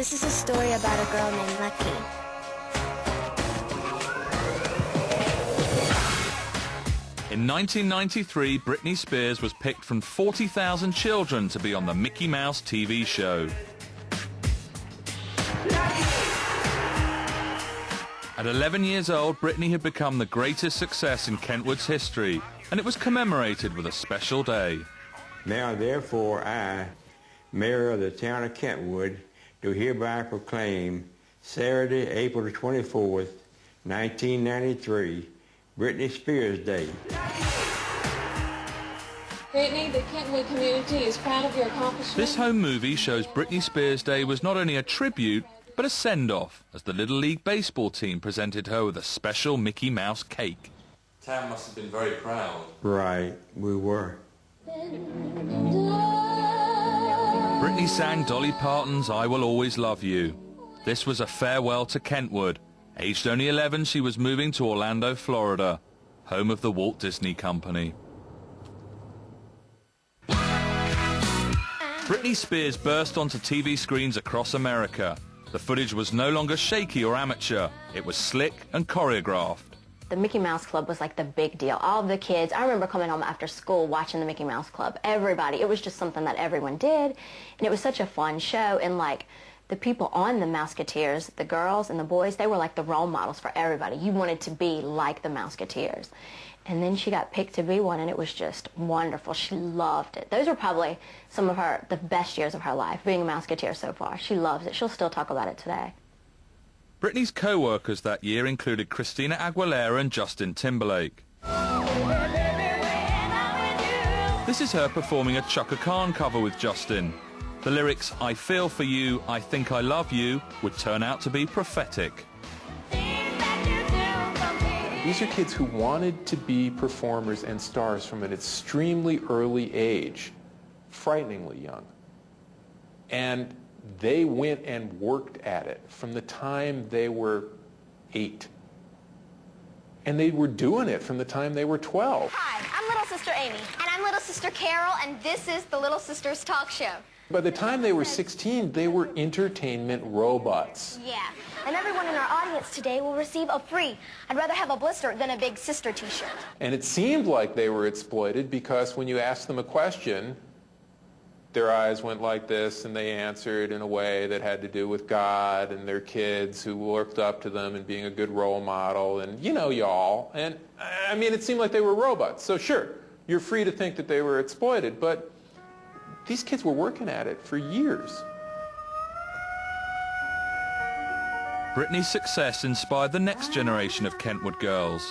This is a story about a girl named Lucky. In 1993, Britney Spears was picked from 40,000 children to be on the Mickey Mouse TV show. At 11 years old, Britney had become the greatest success in Kentwood's history, and it was commemorated with a special day. Now, therefore, I, Mayor of the town of Kentwood, do hereby proclaim Saturday, April the 24th, 1993, Britney Spears Day. Britney, the Kentwood community is proud of your accomplishments. This home movie shows Britney Spears Day was not only a tribute, but a send-off, as the Little League baseball team presented her with a special Mickey Mouse cake. Town must have been very proud. Right, we were. Britney sang Dolly Parton's I Will Always Love You. This was a farewell to Kentwood. Aged only 11, she was moving to Orlando, Florida, home of the Walt Disney Company. Britney Spears burst onto TV screens across America. The footage was no longer shaky or amateur. It was slick and choreographed. The Mickey Mouse Club was like the big deal. All of the kids, I remember coming home after school watching the Mickey Mouse Club. Everybody, it was just something that everyone did. And it was such a fun show. And like the people on the Mouseketeers, the girls and the boys, they were like the role models for everybody. You wanted to be like the Mouseketeers. And then she got picked to be one, and it was just wonderful. She loved it. Those were probably some of the best years of her life, being a Mouseketeer so far. She loves it. She'll still talk about it today. Britney's co-workers that year included Christina Aguilera and Justin Timberlake. This is her performing a Chaka Khan cover with Justin. The lyrics, I feel for you, I think I love you, would turn out to be prophetic. These are kids who wanted to be performers and stars from an extremely early age, frighteningly young. And they went and worked at it from the time they were 8. And they were doing it from the time they were 12. Hi, I'm Little Sister Amy. And I'm Little Sister Carol, and this is the Little Sisters Talk Show. By the time they were 16, they were entertainment robots. Yeah. And everyone in our audience today will receive a free I'd rather have a blister than a big sister t-shirt. And it seemed like they were exploited because when you asked them a question, their eyes went like this and they answered in a way that had to do with God and their kids who looked up to them and being a good role model and, you know, y'all. And, I mean, it seemed like they were robots. So, sure, you're free to think that they were exploited, but these kids were working at it for years. Britney's success inspired the next generation of Kentwood girls.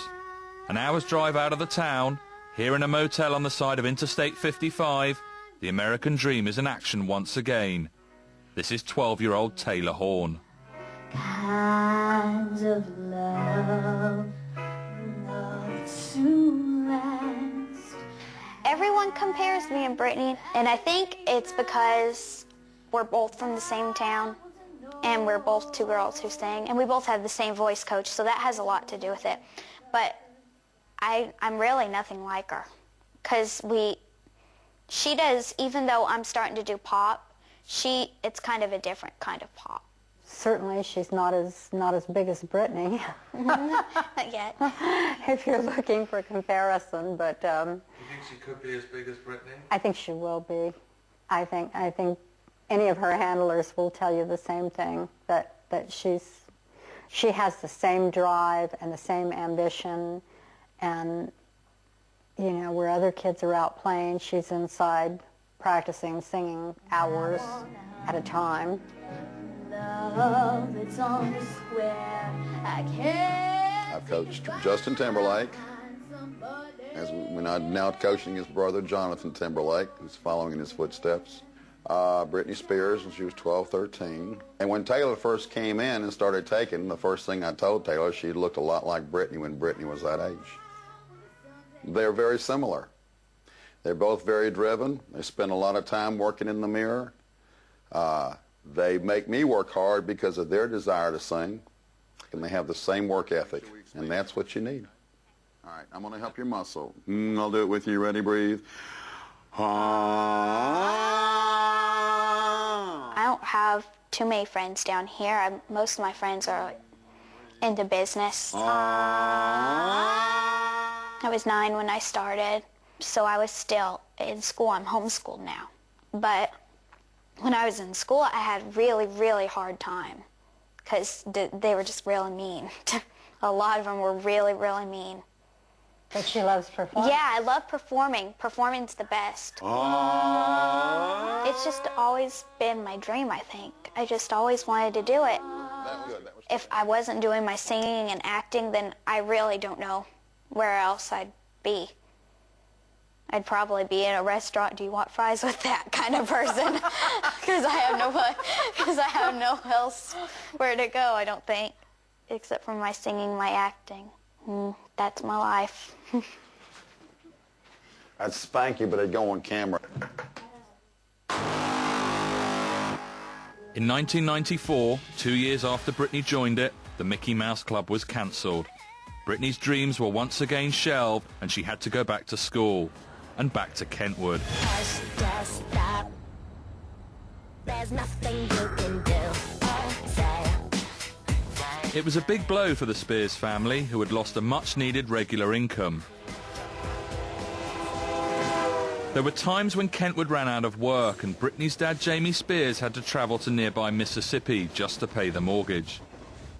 An hour's drive out of the town, here in a motel on the side of Interstate 55, the American dream is in action once again. This is 12-year-old Taylor Horn. Kinds of love, love to last. Everyone compares me and Britney, and I think it's because we're both from the same town, and we're both two girls who sing, and we both have the same voice coach, so that has a lot to do with it. But I'm really nothing like her, because she does, even though I'm starting to do pop, it's kind of a different kind of pop. Certainly, she's not as big as Britney. Not yet. If you're looking for comparison, but Do you think she could be as big as Britney? I think she will be. I think any of her handlers will tell you the same thing, that she has the same drive and the same ambition, and you know, where other kids are out playing, she's inside practicing singing hours at a time. Love that's on the square, I can't. I've coached Justin Timberlake, as we're now coaching his brother Jonathan Timberlake, who's following in his footsteps. Britney Spears when she was 12, 13. And when Taylor first came in and started taking, the first thing I told Taylor, she looked a lot like Britney when Britney was that age. They're very similar. They're both very driven. They spend a lot of time working in the mirror. They make me work hard because of their desire to sing, and they have the same work ethic, and that's what you need. All right, I'm going to help your muscle. I'll do it with you. Ready, breathe. I don't have too many friends down here. Most of my friends are into business. I was 9 when I started, so I was still in school. I'm homeschooled now. But when I was in school, I had really, really hard time because they were just really mean. A lot of them were really, really mean. But she loves performing. Yeah, I love performing. Performing's the best. It's just always been my dream, I think. I just always wanted to do it. If I wasn't doing my singing and acting, then I really don't know where else I'd be. I'd probably be in a restaurant, do you want fries with that kind of person? Because I have no else where to go, I don't think, except for my singing, my acting. That's my life. I'd spank you, but it'd go on camera. In 1994, 2 years after Britney joined it, the Mickey Mouse Club was cancelled. Britney's dreams were once again shelved, and she had to go back to school. And back to Kentwood. Hush, just stop. There's nothing you can do or say. It was a big blow for the Spears family, who had lost a much-needed regular income. There were times when Kentwood ran out of work, and Britney's dad, Jamie Spears, had to travel to nearby Mississippi just to pay the mortgage.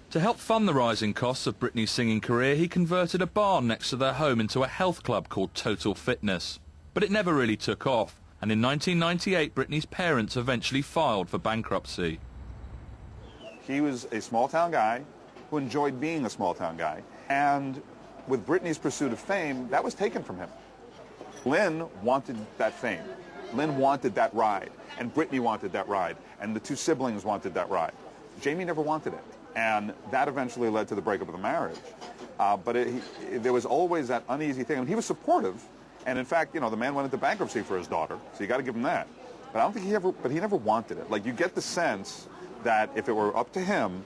To help fund the rising costs of Britney's singing career, he converted a barn next to their home into a health club called Total Fitness. But it never really took off, and in 1998, Britney's parents eventually filed for bankruptcy. He was a small-town guy who enjoyed being a small-town guy, and with Britney's pursuit of fame, that was taken from him. Lynn wanted that fame. Lynn wanted that ride, and Britney wanted that ride, and the two siblings wanted that ride. Jamie never wanted it, and that eventually led to the breakup of the marriage. But there was always that uneasy thing. I mean, he was supportive, and in fact, you know, the man went into bankruptcy for his daughter, so you got to give him that. But I don't think he never wanted it. Like, you get the sense that if it were up to him,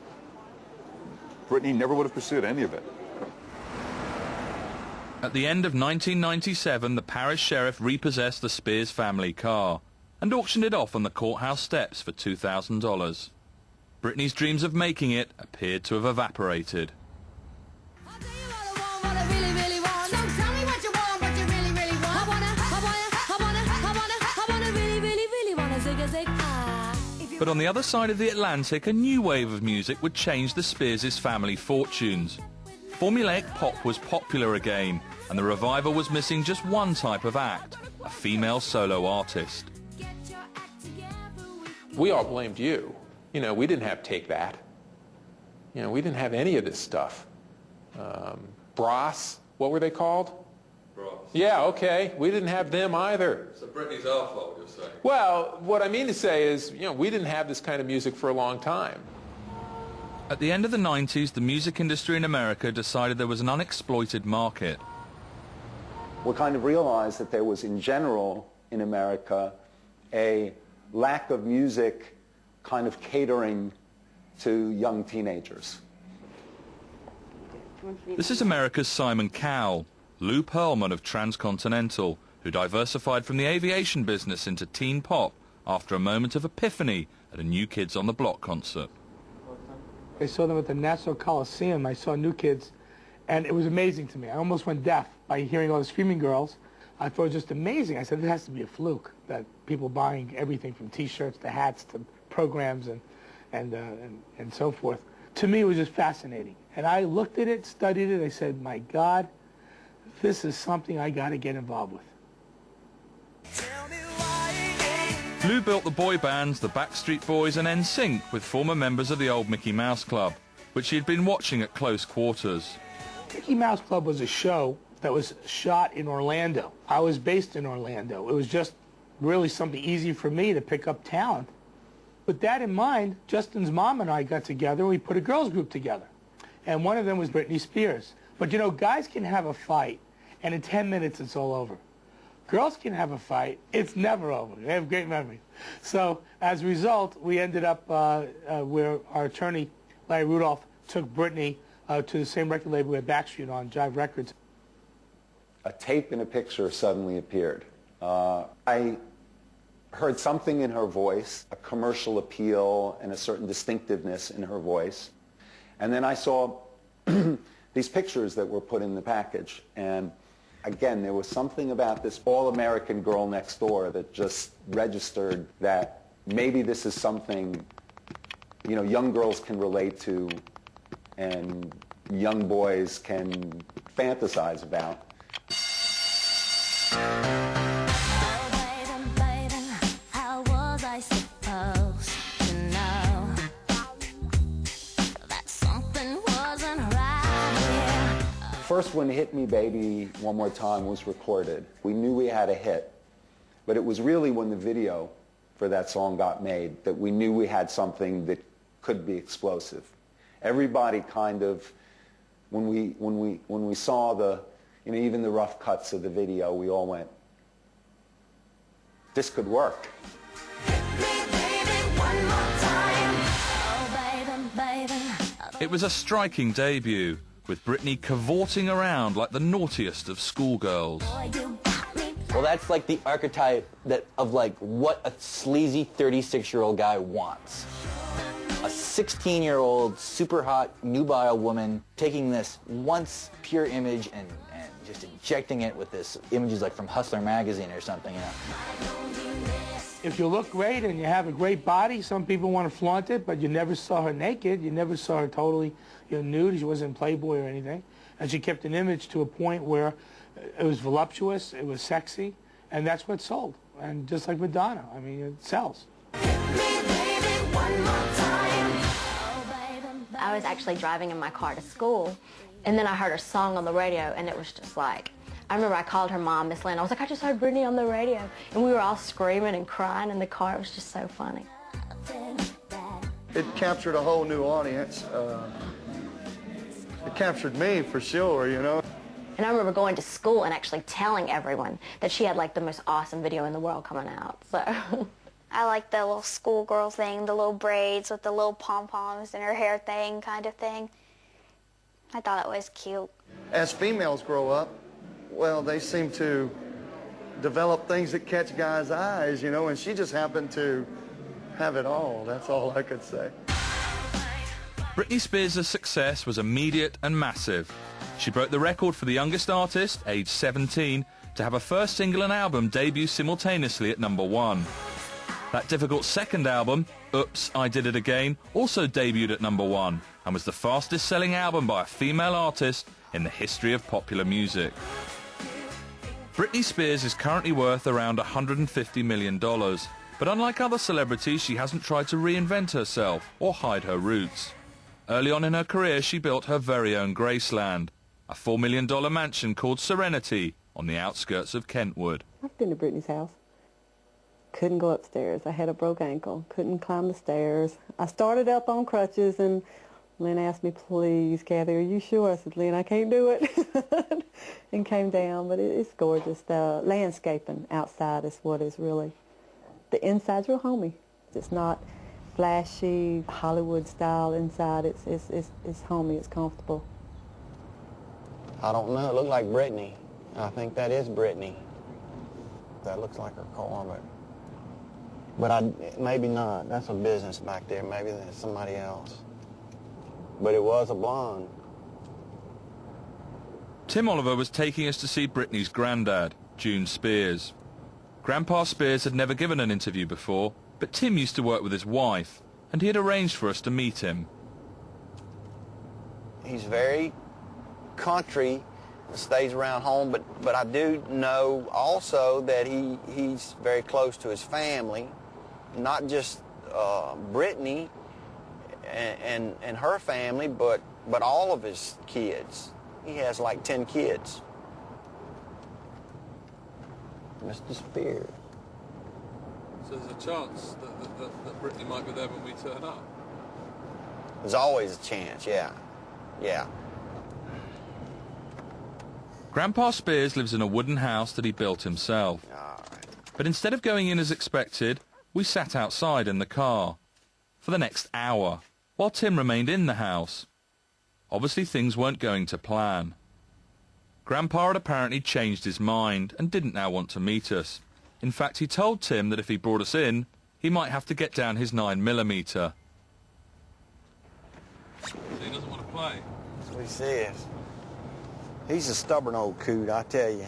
Britney never would have pursued any of it. At the end of 1997, the parish sheriff repossessed the Spears family car and auctioned it off on the courthouse steps for $2,000. Britney's dreams of making it appeared to have evaporated. But on the other side of the Atlantic, a new wave of music would change the Spears' family fortunes. Formulaic pop was popular again, and the revival was missing just one type of act, a female solo artist. We all blamed you. You know, we didn't have Take That. You know, we didn't have any of this stuff. Bras, what were they called? Bras. Yeah, okay. We didn't have them either. So Britney's our fault, you're saying? Well, what I mean to say is, you know, we didn't have this kind of music for a long time. At the end of the 90s, the music industry in America decided there was an unexploited market. We kind of realized that there was, in general, in America, a lack of music kind of catering to young teenagers. This is America's Simon Cowell, Lou Pearlman of Transcontinental, who diversified from the aviation business into teen pop after a moment of epiphany at a New Kids on the Block concert. I saw them at the Nassau Coliseum. I saw New Kids, and it was amazing to me. I almost went deaf by hearing all the screaming girls. I thought it was just amazing. I said, it has to be a fluke, that people buying everything from T-shirts to hats to programs and so forth. To me, it was just fascinating. And I looked at it, studied it. I said, my God, this is something I got to get involved with. Lou built the boy bands, the Backstreet Boys and NSYNC with former members of the old Mickey Mouse Club, which he had been watching at close quarters. Mickey Mouse Club was a show that was shot in Orlando. I was based in Orlando. It was just really something easy for me to pick up talent. With that in mind, Justin's mom and I got together and we put a girls group together. And one of them was Britney Spears. But you know, guys can have a fight and in 10 minutes it's all over. Girls can have a fight, it's never over. They have great memories. So as a result, we ended up where our attorney, Larry Rudolph, took Britney to the same record label we had Backstreet on, Jive Records. A tape and a picture suddenly appeared. I heard something in her voice, a commercial appeal and a certain distinctiveness in her voice. And then I saw these pictures that were put in the package. And again, there was something about this all-American girl next door that just registered that maybe this is something, you know, young girls can relate to and young boys can fantasize about. First one, Hit Me Baby One More Time, was recorded. We knew we had a hit, but it was really when the video for that song got made that we knew we had something that could be explosive. Everybody kind of, when we saw the, you know, even the rough cuts of the video, we all went, this could work. It was a striking debut, with Britney cavorting around like the naughtiest of schoolgirls. Well, that's like the archetype of like what a sleazy 36-year-old guy wants. A 16-year-old, super hot, nubile woman taking this once pure image and just injecting it with this images like from Hustler magazine or something, you know. If you look great and you have a great body, some people want to flaunt it, but you never saw her naked. You never saw her totally, you know, nude. She wasn't Playboy or anything. And she kept an image to a point where it was voluptuous, it was sexy, and that's what sold. And just like Madonna, I mean, it sells. I was actually driving in my car to school, and then I heard her song on the radio, and it was just like, I remember I called her mom, Miss Lynn. I was like, I just heard Britney on the radio. And we were all screaming and crying in the car. It was just so funny. It captured a whole new audience. It captured me for sure, you know. And I remember going to school and actually telling everyone that she had like the most awesome video in the world coming out. So I like the little schoolgirl thing, the little braids with the little pom-poms in her hair thing kind of thing. I thought it was cute. As females grow up, well, they seem to develop things that catch guys' eyes, you know, and she just happened to have it all. That's all I could say. Britney Spears' success was immediate and massive. She broke the record for the youngest artist, aged 17, to have a first single and album debut simultaneously at #1. That difficult second album, Oops, I Did It Again, also debuted at #1 and was the fastest-selling album by a female artist in the history of popular music. Britney Spears is currently worth around $150 million, but unlike other celebrities, she hasn't tried to reinvent herself or hide her roots. Early on in her career, she built her very own Graceland, a $4 million mansion called Serenity on the outskirts of Kentwood. I've been to Britney's house. Couldn't go upstairs. I had a broke ankle. Couldn't climb the stairs. I started up on crutches, and Lynn asked me, please, Kathy, are you sure? I said, Lynn, I can't do it. And came down, but it's gorgeous. The landscaping outside is what is really, the inside's real homey. It's not flashy, Hollywood style inside. It's homey, it's comfortable. I don't know, it looked like Britney. I think that is Britney. That looks like her car, but maybe not. That's a business back there. Maybe that's somebody else. But it was a blonde. Tim Oliver was taking us to see Britney's granddad, June Spears. Grandpa Spears had never given an interview before, but Tim used to work with his wife, and he had arranged for us to meet him. He's very country, stays around home, but I do know also that he's very close to his family, not just Britney and her family, but all of his kids. He has like 10 kids. Mr. Spears. So there's a chance that Britney might be there when we turn up? There's always a chance, yeah. Yeah. Grandpa Spears lives in a wooden house that he built himself. But instead of going in as expected, we sat outside in the car for the next hour, while Tim remained in the house. Obviously things weren't going to plan. Grandpa had apparently changed his mind and didn't now want to meet us. In fact, he told Tim that if he brought us in, he might have to get down his 9mm. So he doesn't want to play? That's what he says. He's a stubborn old coot, I tell you.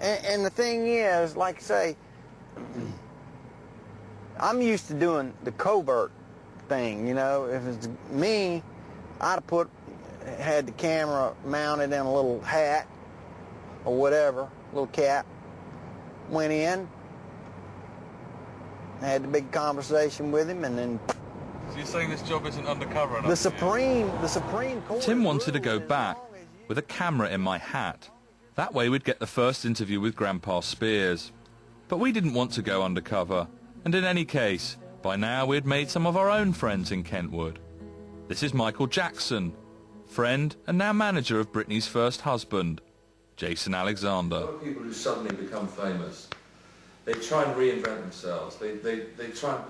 And the thing is, like I say, I'm used to doing the covert thing, you know. If it's me, I'd have had the camera mounted in a little hat or whatever, little cap, went in, had the big conversation with him, and then... So you're saying this job isn't undercover enough? The Supreme Court... Tim wanted to go back with a camera in my hat. That way we'd get the first interview with Grandpa Spears. But we didn't want to go undercover, and in any case, by now we'd made some of our own friends in Kentwood. This is Michael Jackson, friend and now manager of Britney's first husband, Jason Alexander. A lot of people who suddenly become famous, they try and reinvent themselves. They try and